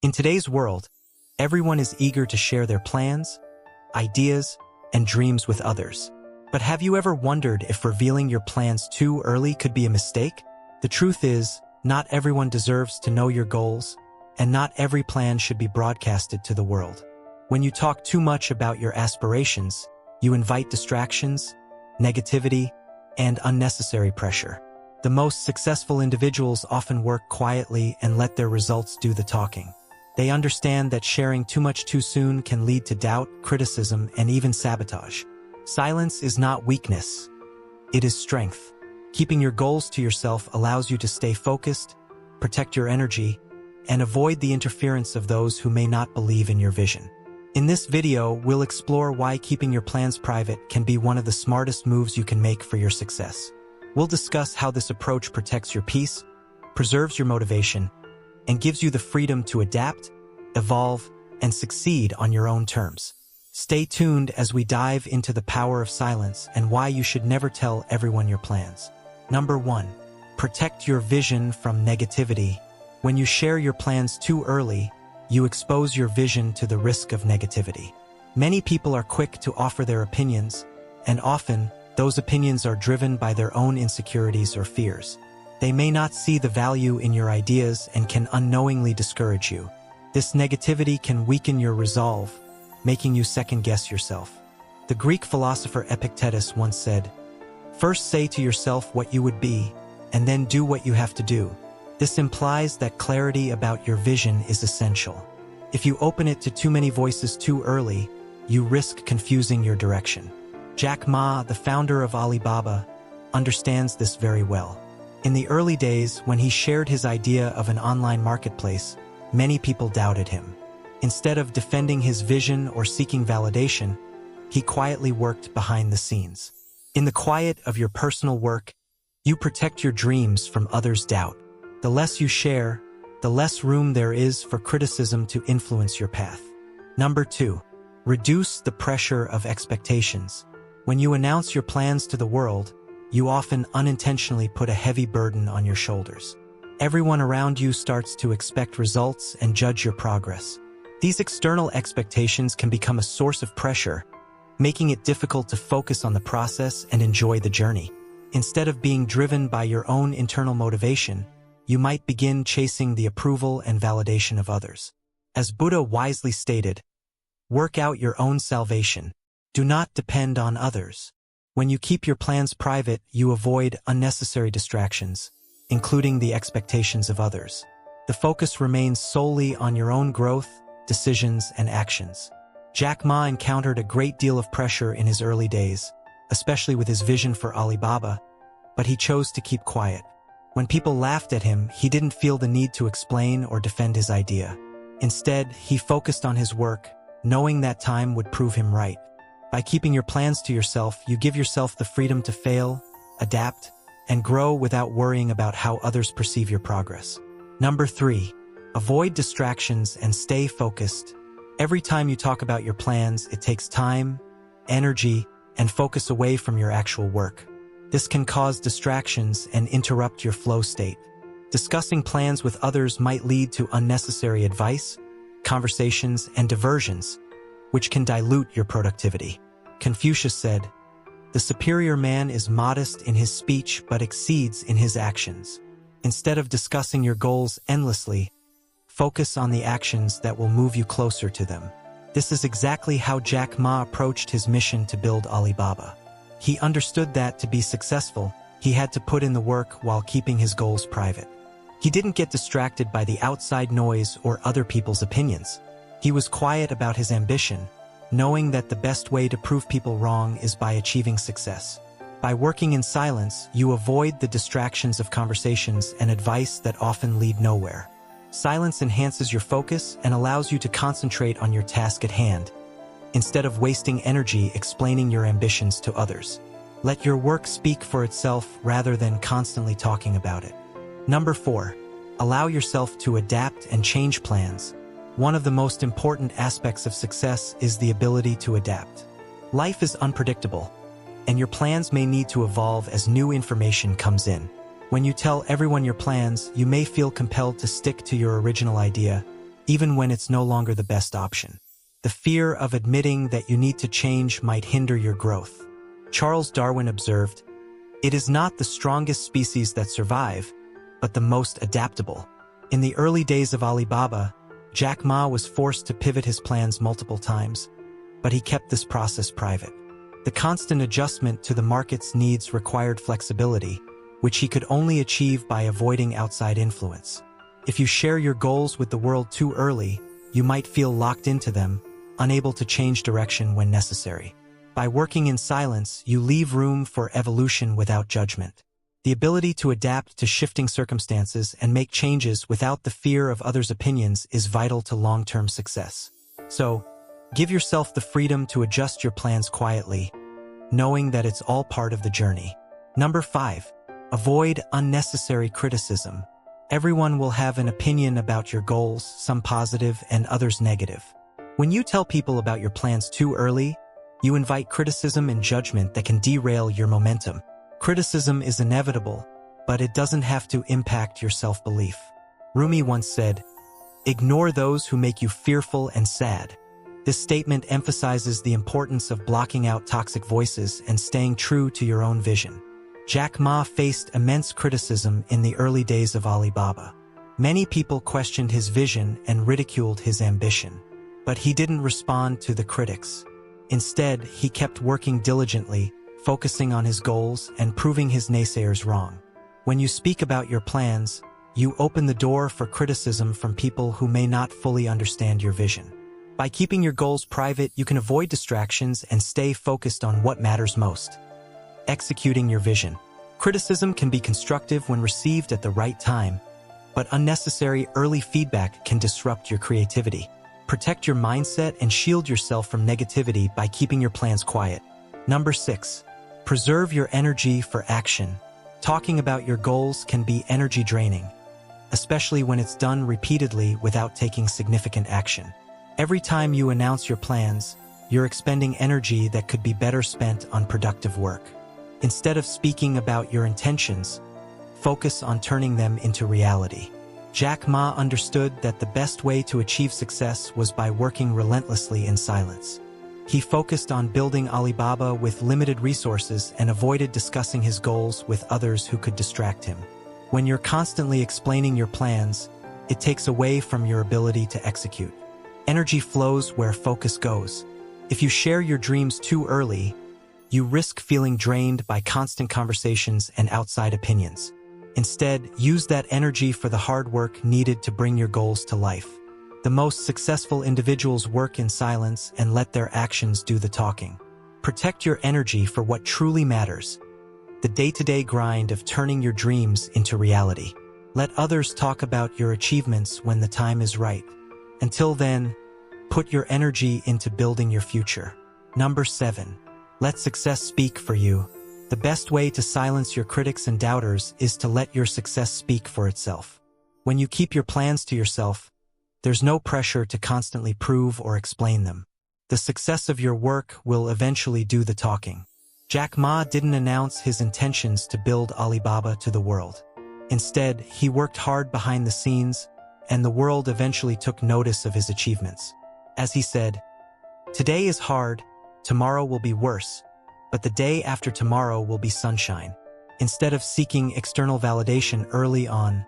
In today's world, everyone is eager to share their plans, ideas, and dreams with others. But have you ever wondered if revealing your plans too early could be a mistake? The truth is, not everyone deserves to know your goals, and not every plan should be broadcasted to the world. When you talk too much about your aspirations, you invite distractions, negativity, and unnecessary pressure. The most successful individuals often work quietly and let their results do the talking. They understand that sharing too much too soon can lead to doubt, criticism, and even sabotage. Silence is not weakness. It is strength. Keeping your goals to yourself allows you to stay focused, protect your energy, and avoid the interference of those who may not believe in your vision. In this video, we'll explore why keeping your plans private can be one of the smartest moves you can make for your success. We'll discuss how this approach protects your peace, preserves your motivation, and gives you the freedom to adapt, evolve, and succeed on your own terms. Stay tuned as we dive into the power of silence and why you should never tell everyone your plans. Number 1. Protect your vision from negativity. When you share your plans too early, you expose your vision to the risk of negativity. Many people are quick to offer their opinions, and often, those opinions are driven by their own insecurities or fears. They may not see the value in your ideas and can unknowingly discourage you. This negativity can weaken your resolve, making you second-guess yourself. The Greek philosopher Epictetus once said, "First say to yourself what you would be, and then do what you have to do." This implies that clarity about your vision is essential. If you open it to too many voices too early, you risk confusing your direction. Jack Ma, the founder of Alibaba, understands this very well. In the early days, when he shared his idea of an online marketplace, many people doubted him. Instead of defending his vision or seeking validation, he quietly worked behind the scenes. In the quiet of your personal work, you protect your dreams from others' doubt. The less you share, the less room there is for criticism to influence your path. Number 2. Reduce the pressure of expectations. When you announce your plans to the world, you often unintentionally put a heavy burden on your shoulders. Everyone around you starts to expect results and judge your progress. These external expectations can become a source of pressure, making it difficult to focus on the process and enjoy the journey. Instead of being driven by your own internal motivation, you might begin chasing the approval and validation of others. As Buddha wisely stated, "Work out your own salvation. Do not depend on others." When you keep your plans private, you avoid unnecessary distractions, including the expectations of others. The focus remains solely on your own growth, decisions, and actions. Jack Ma encountered a great deal of pressure in his early days, especially with his vision for Alibaba, but he chose to keep quiet. When people laughed at him, he didn't feel the need to explain or defend his idea. Instead, he focused on his work, knowing that time would prove him right. By keeping your plans to yourself, you give yourself the freedom to fail, adapt, and grow without worrying about how others perceive your progress. Number 3. Avoid distractions and stay focused. Every time you talk about your plans, it takes time, energy, and focus away from your actual work. This can cause distractions and interrupt your flow state. Discussing plans with others might lead to unnecessary advice, conversations, and diversions, which can dilute your productivity. Confucius said, "The superior man is modest in his speech but exceeds in his actions." Instead of discussing your goals endlessly, focus on the actions that will move you closer to them. This is exactly how Jack Ma approached his mission to build Alibaba. He understood that to be successful, he had to put in the work while keeping his goals private. He didn't get distracted by the outside noise or other people's opinions. He was quiet about his ambition, knowing that the best way to prove people wrong is by achieving success. By working in silence, you avoid the distractions of conversations and advice that often lead nowhere. Silence enhances your focus and allows you to concentrate on your task at hand, instead of wasting energy explaining your ambitions to others. Let your work speak for itself rather than constantly talking about it. Number 4. Allow yourself to adapt and change plans. One of the most important aspects of success is the ability to adapt. Life is unpredictable, and your plans may need to evolve as new information comes in. When you tell everyone your plans, you may feel compelled to stick to your original idea, even when it's no longer the best option. The fear of admitting that you need to change might hinder your growth. Charles Darwin observed, "It is not the strongest species that survive, but the most adaptable." In the early days of Alibaba, Jack Ma was forced to pivot his plans multiple times, but he kept this process private. The constant adjustment to the market's needs required flexibility, which he could only achieve by avoiding outside influence. If you share your goals with the world too early, you might feel locked into them, unable to change direction when necessary. By working in silence, you leave room for evolution without judgment. The ability to adapt to shifting circumstances and make changes without the fear of others' opinions is vital to long-term success. So, give yourself the freedom to adjust your plans quietly, knowing that it's all part of the journey. Number 5. Avoid unnecessary criticism. Everyone will have an opinion about your goals, some positive and others negative. When you tell people about your plans too early, you invite criticism and judgment that can derail your momentum. Criticism is inevitable, but it doesn't have to impact your self-belief. Rumi once said, "Ignore those who make you fearful and sad." This statement emphasizes the importance of blocking out toxic voices and staying true to your own vision. Jack Ma faced immense criticism in the early days of Alibaba. Many people questioned his vision and ridiculed his ambition. But he didn't respond to the critics. Instead, he kept working diligently, focusing on his goals and proving his naysayers wrong. When you speak about your plans, you open the door for criticism from people who may not fully understand your vision. By keeping your goals private, you can avoid distractions and stay focused on what matters most. Executing your vision. Criticism can be constructive when received at the right time, but unnecessary early feedback can disrupt your creativity. Protect your mindset and shield yourself from negativity by keeping your plans quiet. Number 6. Preserve your energy for action. Talking about your goals can be energy draining, especially when it's done repeatedly without taking significant action. Every time you announce your plans, you're expending energy that could be better spent on productive work. Instead of speaking about your intentions, focus on turning them into reality. Jack Ma understood that the best way to achieve success was by working relentlessly in silence. He focused on building Alibaba with limited resources and avoided discussing his goals with others who could distract him. When you're constantly explaining your plans, it takes away from your ability to execute. Energy flows where focus goes. If you share your dreams too early, you risk feeling drained by constant conversations and outside opinions. Instead, use that energy for the hard work needed to bring your goals to life. The most successful individuals work in silence and let their actions do the talking. Protect your energy for what truly matters, the day-to-day grind of turning your dreams into reality. Let others talk about your achievements when the time is right. Until then, put your energy into building your future. Number 7. Let success speak for you. The best way to silence your critics and doubters is to let your success speak for itself. When you keep your plans to yourself, there's no pressure to constantly prove or explain them. The success of your work will eventually do the talking. Jack Ma didn't announce his intentions to build Alibaba to the world. Instead, he worked hard behind the scenes, and the world eventually took notice of his achievements. As he said, "Today is hard, tomorrow will be worse, but the day after tomorrow will be sunshine." Instead of seeking external validation early on,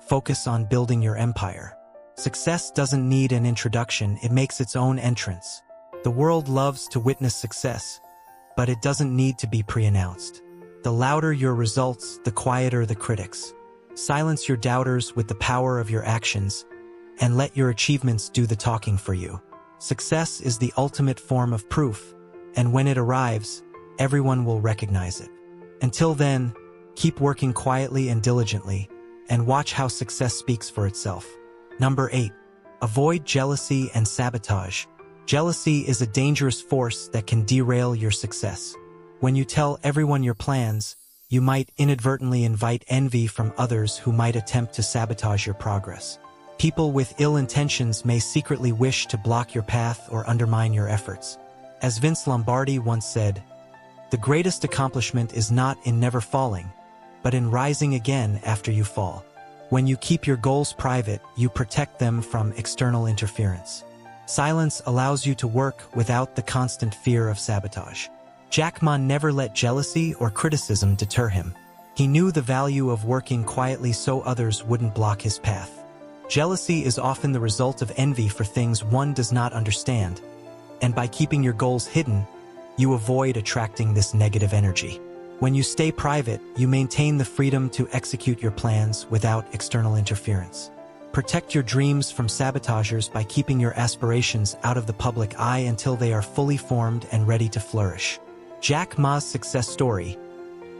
focus on building your empire. Success doesn't need an introduction, it makes its own entrance. The world loves to witness success, but it doesn't need to be pre-announced. The louder your results, the quieter the critics. Silence your doubters with the power of your actions, and let your achievements do the talking for you. Success is the ultimate form of proof, and when it arrives, everyone will recognize it. Until then, keep working quietly and diligently, and watch how success speaks for itself. Number 8. Avoid jealousy and sabotage. Jealousy is a dangerous force that can derail your success. When you tell everyone your plans, you might inadvertently invite envy from others who might attempt to sabotage your progress. People with ill intentions may secretly wish to block your path or undermine your efforts. As Vince Lombardi once said, "The greatest accomplishment is not in never falling, but in rising again after you fall." When you keep your goals private, you protect them from external interference. Silence allows you to work without the constant fear of sabotage. Jack Ma never let jealousy or criticism deter him. He knew the value of working quietly so others wouldn't block his path. Jealousy is often the result of envy for things one does not understand, and by keeping your goals hidden, you avoid attracting this negative energy. When you stay private, you maintain the freedom to execute your plans without external interference. Protect your dreams from sabotagers by keeping your aspirations out of the public eye until they are fully formed and ready to flourish. Jack Ma's success story.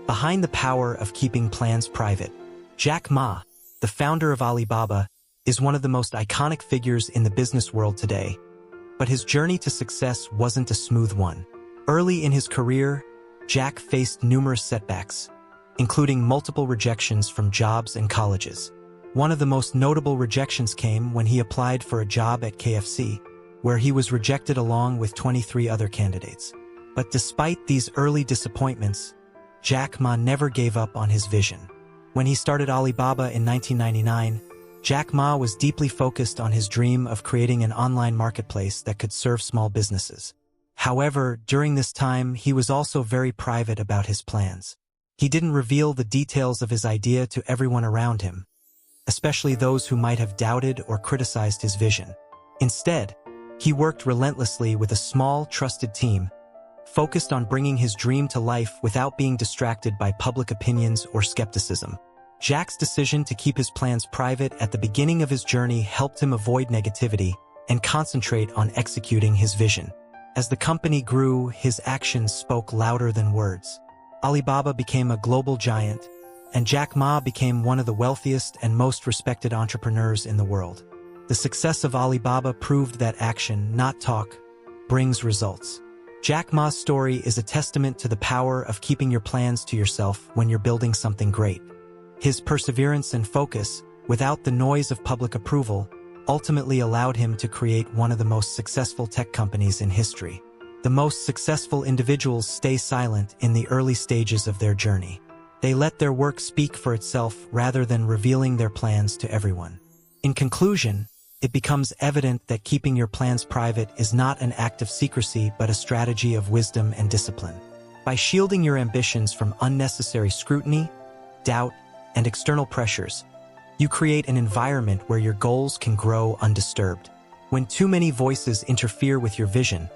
Behind the power of keeping plans private. Jack Ma, the founder of Alibaba, is one of the most iconic figures in the business world today. But his journey to success wasn't a smooth one. Early in his career, Jack faced numerous setbacks, including multiple rejections from jobs and colleges. One of the most notable rejections came when he applied for a job at KFC, where he was rejected along with 23 other candidates. But despite these early disappointments, Jack Ma never gave up on his vision. When he started Alibaba in 1999, Jack Ma was deeply focused on his dream of creating an online marketplace that could serve small businesses. However, during this time, he was also very private about his plans. He didn't reveal the details of his idea to everyone around him, especially those who might have doubted or criticized his vision. Instead, he worked relentlessly with a small, trusted team, focused on bringing his dream to life without being distracted by public opinions or skepticism. Jack's decision to keep his plans private at the beginning of his journey helped him avoid negativity and concentrate on executing his vision. As the company grew, his actions spoke louder than words. Alibaba became a global giant, and Jack Ma became one of the wealthiest and most respected entrepreneurs in the world. The success of Alibaba proved that action, not talk, brings results. Jack Ma's story is a testament to the power of keeping your plans to yourself when you're building something great. His perseverance and focus, without the noise of public approval, ultimately allowed him to create one of the most successful tech companies in history. The most successful individuals stay silent in the early stages of their journey. They let their work speak for itself rather than revealing their plans to everyone. In conclusion, it becomes evident that keeping your plans private is not an act of secrecy but a strategy of wisdom and discipline. By shielding your ambitions from unnecessary scrutiny, doubt, and external pressures, you create an environment where your goals can grow undisturbed. When too many voices interfere with your vision,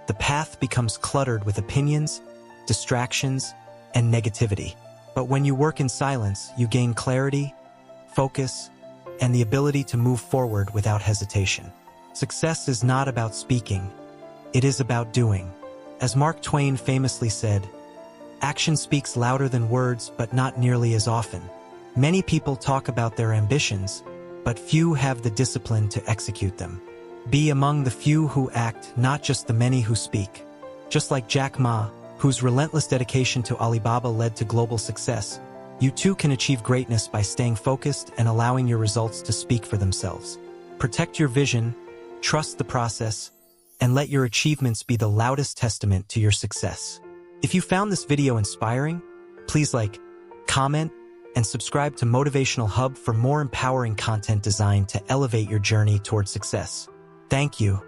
the path becomes cluttered with opinions, distractions, and negativity. But when you work in silence, you gain clarity, focus, and the ability to move forward without hesitation. Success is not about speaking, it is about doing. As Mark Twain famously said, "Action speaks louder than words, but not nearly as often." Many people talk about their ambitions, but few have the discipline to execute them. Be among the few who act, not just the many who speak. Just like Jack Ma, whose relentless dedication to Alibaba led to global success, you too can achieve greatness by staying focused and allowing your results to speak for themselves. Protect your vision, trust the process, and let your achievements be the loudest testament to your success. If you found this video inspiring, please like, comment, and subscribe to Motivational Hub for more empowering content designed to elevate your journey toward success. Thank you.